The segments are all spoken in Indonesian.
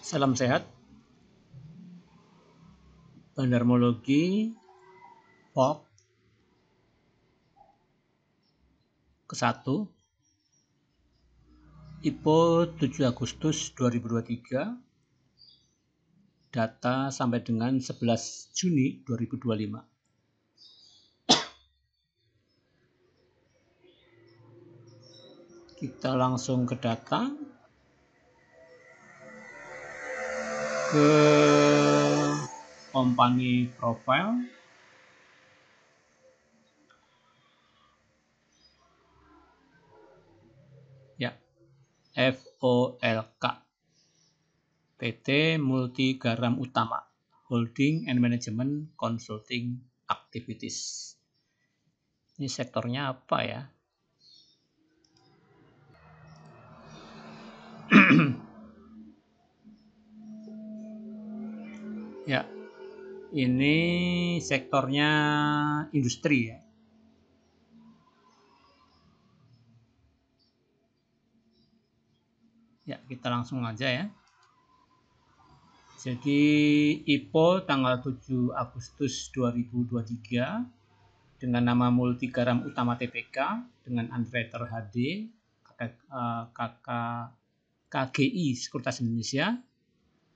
Salam sehat, Bandarmologi POK ke-1 IPO 7 Agustus 2023, data sampai dengan 11 Juni 2025. Kita langsung ke data, ke company profile. Ya, FOLK PT Multi Garam Utama Holding and Management Consulting Activities. Ini sektornya apa ya? Ya, ini sektornya industri ya. Ya, kita langsung aja ya. Jadi IPO tanggal 7 Agustus 2023 dengan nama Multi Garam Utama Tbk dengan underwriter HD KGI Sekuritas Indonesia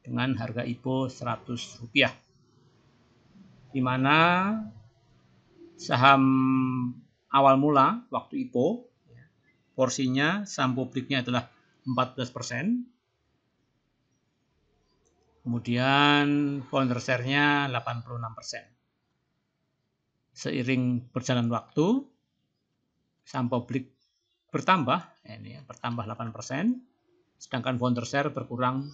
dengan harga IPO Rp100, di mana saham awal mula waktu IPO porsinya saham publiknya adalah 14%, kemudian founder share-nya 86%. Seiring berjalan waktu, saham publik bertambah, ini bertambah 8%, sedangkan founder share berkurang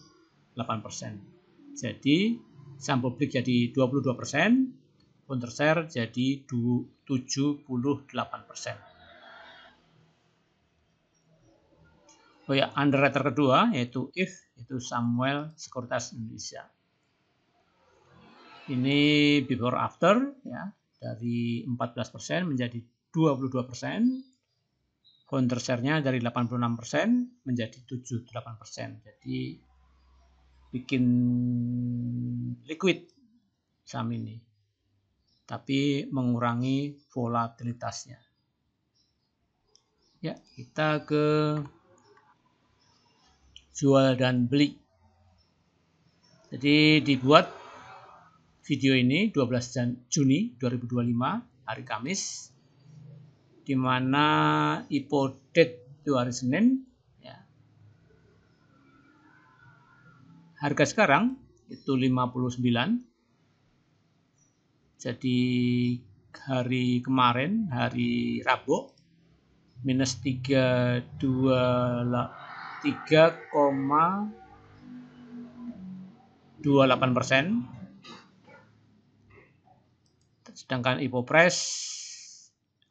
8%. Jadi saham publik jadi 22%, founder share jadi 78%. Oh ya, underwriter kedua yaitu IF, itu Samuel Sekuritas Indonesia. Ini before after ya, dari 14% menjadi 22%. Founder share-nya dari 86% menjadi 78%. Jadi bikin liquid saham ini, tapi mengurangi volatilitasnya. Ya, kita ke jual dan beli. Jadi dibuat video ini 12 Juni 2025, hari Kamis, di mana IPO date itu hari Senin. Ya. Harga sekarang itu 59. Jadi hari kemarin, hari Rabu, minus 3,28%. Sedangkan IPO Price,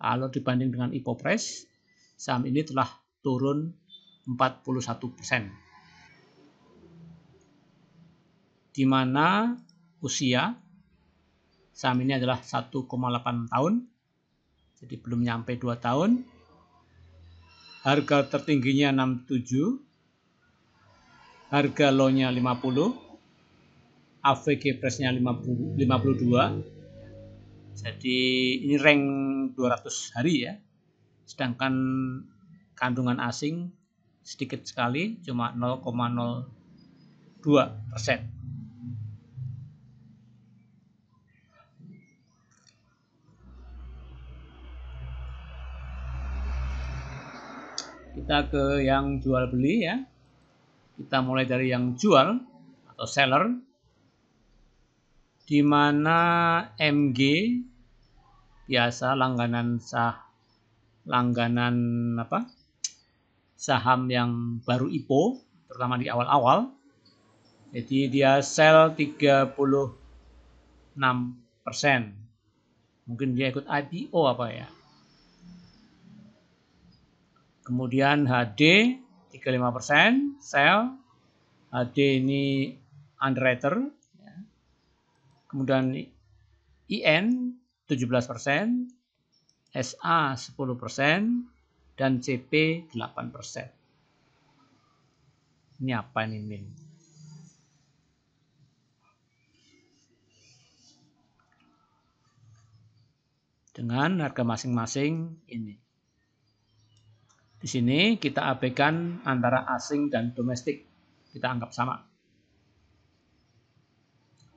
kalau dibanding dengan IPO Price, saham ini telah turun 41%. Di mana usia saham ini adalah 1,8 tahun, jadi belum nyampe 2 tahun. Harga tertingginya 67, harga low-nya 50, AVG price-nya 52. Jadi ini rank 200 hari ya. Sedangkan kandungan asing sedikit sekali, cuma 0,02%. Kita ke yang jual beli ya. Kita mulai dari yang jual atau seller, di mana MG biasa langganan saham yang baru IPO, terutama di awal-awal. Jadi dia sell 36%. Mungkin dia ikut IPO apa ya. Kemudian HD 35% sell. HD ini underwriter. Kemudian IN 17%, SA 10%, dan CP 8%. Ini apa ini Min? dengan harga masing-masing ini. Di sini kita abaikan antara asing dan domestik, kita anggap sama.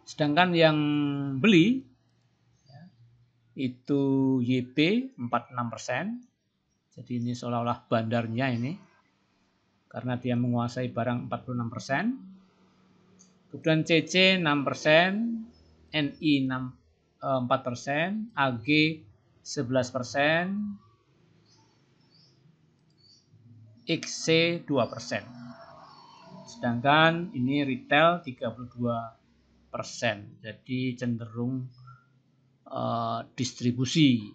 Sedangkan yang beli itu YP 46%. Jadi ini seolah-olah bandarnya ini, karena dia menguasai barang 46%. Kemudian CC 6%, NI 4%, AG 11%, XC 2%. Sedangkan ini retail 32%. Jadi cenderung distribusi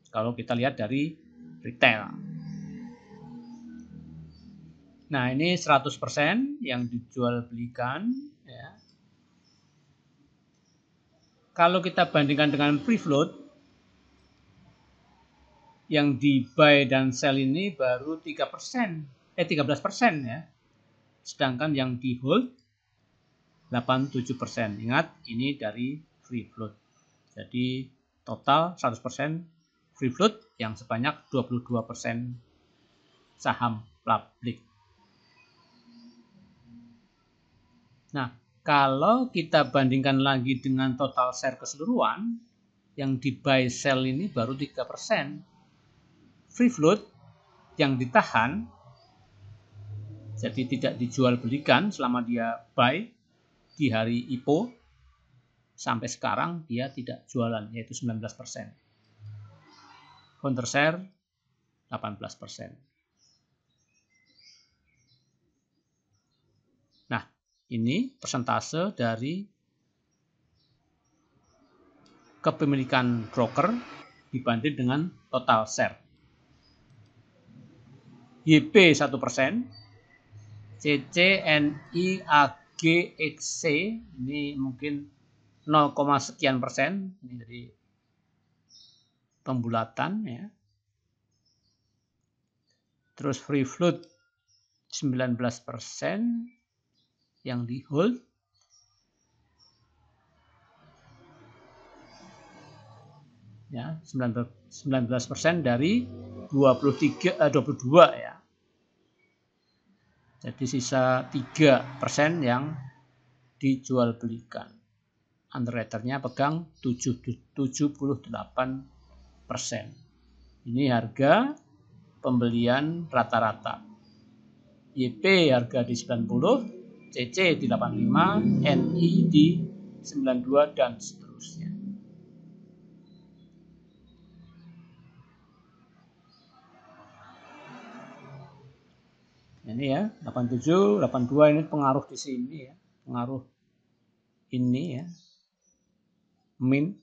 kalau kita lihat dari retail. Nah, ini 100% yang dijual belikan ya. Kalau kita bandingkan dengan free float, yang di buy dan sell ini baru 13% ya. Sedangkan yang di hold 87%. Ingat, ini dari free float. Jadi total 100% free float yang sebanyak 22% saham publik. Nah, kalau kita bandingkan lagi dengan total share keseluruhan, yang di buy sell ini baru 3%. Free float yang ditahan, jadi tidak dijual belikan selama dia buy di hari IPO, sampai sekarang dia tidak jualan, yaitu 19%. Counter share 18%. Nah, ini persentase dari kepemilikan broker dibanding dengan total share. YP 1%, CC, NI, AG, XC ini mungkin 0, sekian persen. Ini dari pembulatan ya. Terus free float 19% yang di hold. Ya, 19% dari 22 ya. Jadi sisa 3% yang dijual belikan. Underwriter-nya pegang 78%. Ini harga pembelian rata-rata. YP harga di 90, CC di 85, NI di 92 dan seterusnya. Ini ya, 87, 82 ini pengaruh di sini ya. Pengaruh ini ya. Min.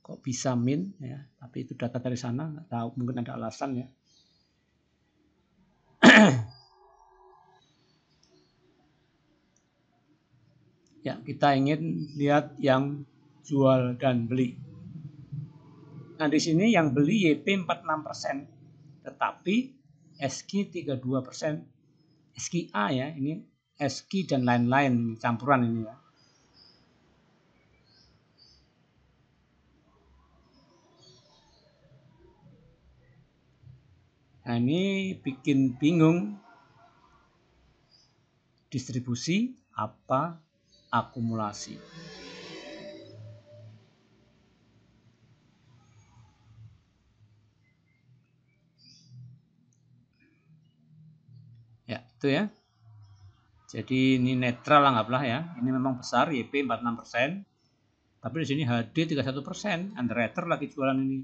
Kok bisa min ya? Tapi itu data dari sana, nggak tahu, mungkin ada alasan ya. Ya, kita ingin lihat yang jual dan beli. Nah, di sini yang beli YP 46%, tetapi SQ 32%, SQA ya, ini SQ dan lain-lain campuran ini ya. Nah, ini bikin bingung. Distribusi apa akumulasi? Ya, itu ya. Jadi ini netral anggaplah ya. Ini memang besar, YP 46%. Tapi di sini HD 31%. Underwriter lagi jualan ini.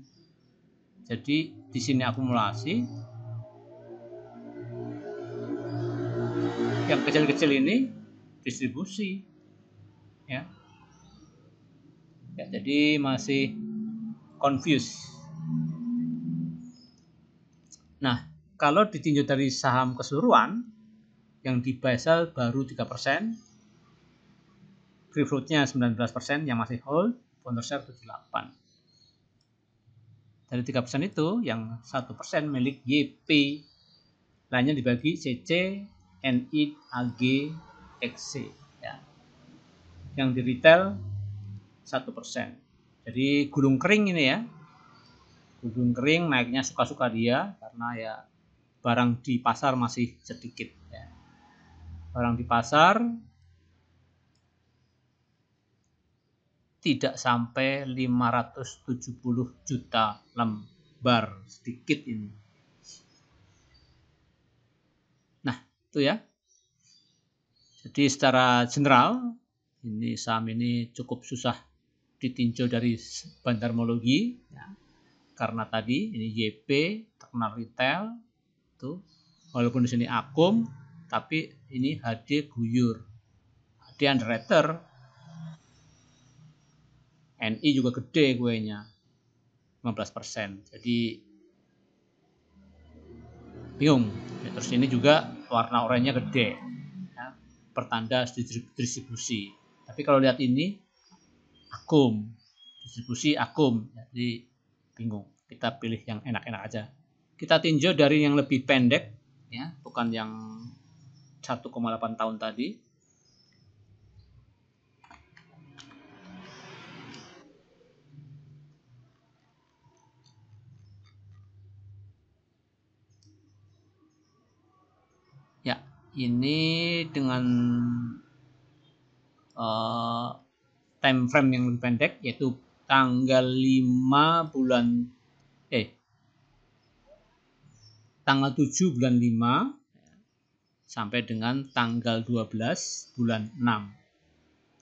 Jadi di sini akumulasi. Yang kecil-kecil ini distribusi. Ya. Ya, jadi masih confused. Nah, kalau ditinjau dari saham keseluruhan, yang di buy sell baru 3%, free float-nya 19% yang masih hold, counter share 78%. Dari 3% itu, yang 1% milik YP, lainnya dibagi CC, NI, AG, XC. Ya. Yang di retail 1%. Jadi gulung kering ini ya. Gulung kering naiknya suka-suka dia karena ya barang di pasar masih sedikit ya. Barang di pasar tidak sampai 570 juta lembar, sedikit ini. Nah, itu ya. Jadi secara general ini saham ini cukup susah ditinjau dari bandarmologi ya. Karena tadi ini YP terkenal retail tuh, walaupun di sini akum tapi ini HD guyur, HD underwriter, NI juga gede kuenya 15%, jadi bingung ya. Terus ini juga warna oranye gede ya, pertanda distribusi. Tapi kalau lihat ini akum, distribusi akum, jadi bingung. Kita pilih yang enak-enak aja. Kita tinjau dari yang lebih pendek ya, bukan yang 1,8 tahun tadi. Ya, ini dengan time frame yang lebih pendek, yaitu tanggal 5 bulan tanggal 7 bulan 5 sampai dengan tanggal 12 bulan 6.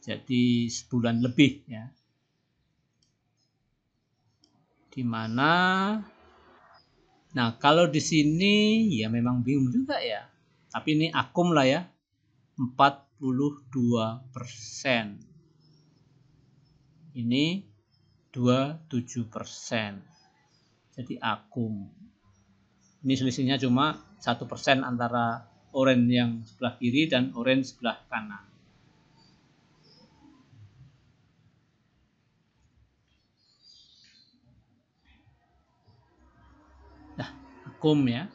Jadi sebulan lebih ya. Dimana nah kalau di sini ya memang bingung juga ya. Tapi ini akum lah ya. 42%. Ini 27%. Jadi akum. Ini selisihnya cuma 1% antara oranye yang sebelah kiri dan oranye sebelah kanan. Nah, akum ya.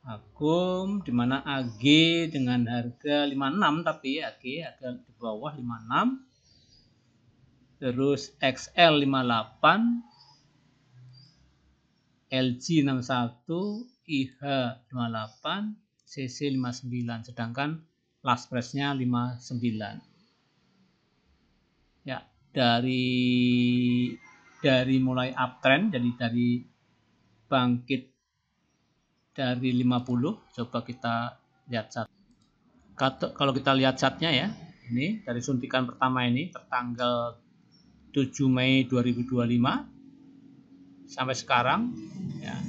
Akum dimana AG dengan harga 56, tapi AG agak di bawah 56. Terus XL 58, LG 61, IH 58, CC 59, sedangkan last price-nya 59. Ya, dari mulai uptrend, jadi dari bangkit dari 50, coba kita lihat chart. Kalau kita lihat chartnya ya, ini dari suntikan pertama ini tertanggal 7 Mei 2025 sampai sekarang ya,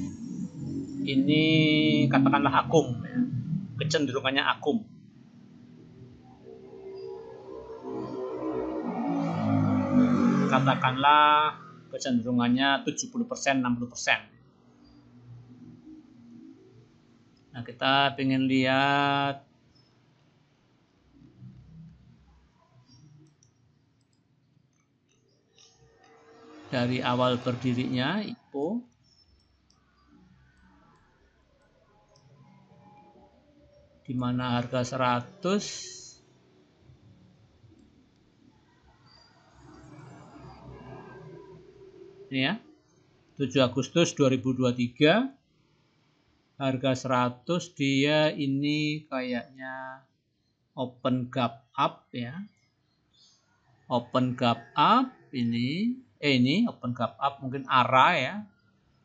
ini katakanlah akum ya, kecenderungannya akum. Katakanlah kecenderungannya 70%, 60%. Nah, kita pengen lihat dari awal berdirinya IPO, di mana harga 100 ini ya, 7 Agustus 2023, harga 100 dia ini kayaknya open gap up ya. Open gap up ini open gap up mungkin arah ya.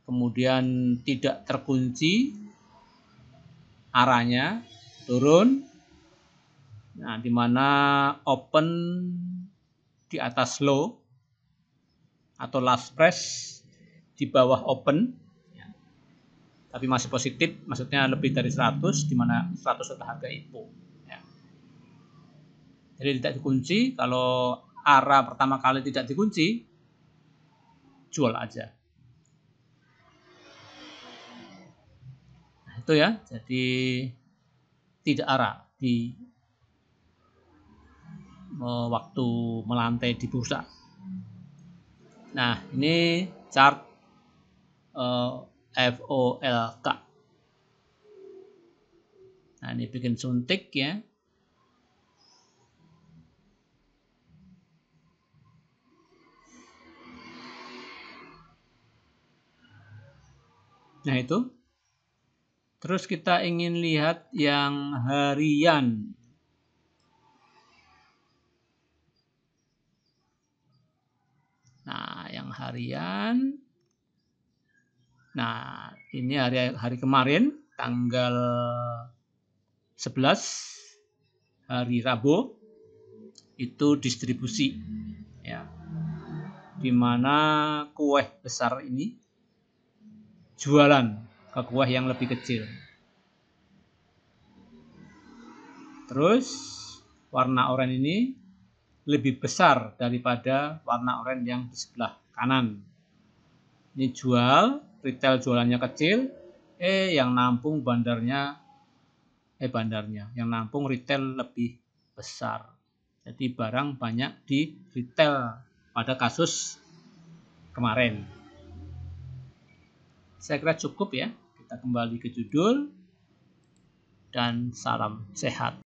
Kemudian tidak terkunci arahnya turun. Nah, di mana open di atas low atau last price di bawah open ya. Tapi masih positif, maksudnya lebih dari 100, di mana 100 adalah harga IPO ya. Jadi tidak dikunci. Kalau arah pertama kali tidak dikunci, jual aja. Nah, itu ya, jadi tidak arah di waktu melantai di bursa. Nah, ini chart FOLK. Nah, ini bikin suntik ya. Nah itu. Terus kita ingin lihat yang harian. Nah, yang harian. Nah, ini hari kemarin, tanggal 11, hari Rabu, itu distribusi. Ya. Di mana kue besar ini jualan ke kue yang lebih kecil. Terus warna oranye ini lebih besar daripada warna oranye yang di sebelah kanan. Ini jual, retail jualannya kecil, yang nampung yang nampung retail lebih besar. Jadi barang banyak di retail pada kasus kemarin. Saya kira cukup ya. Kita kembali ke judul dan salam sehat.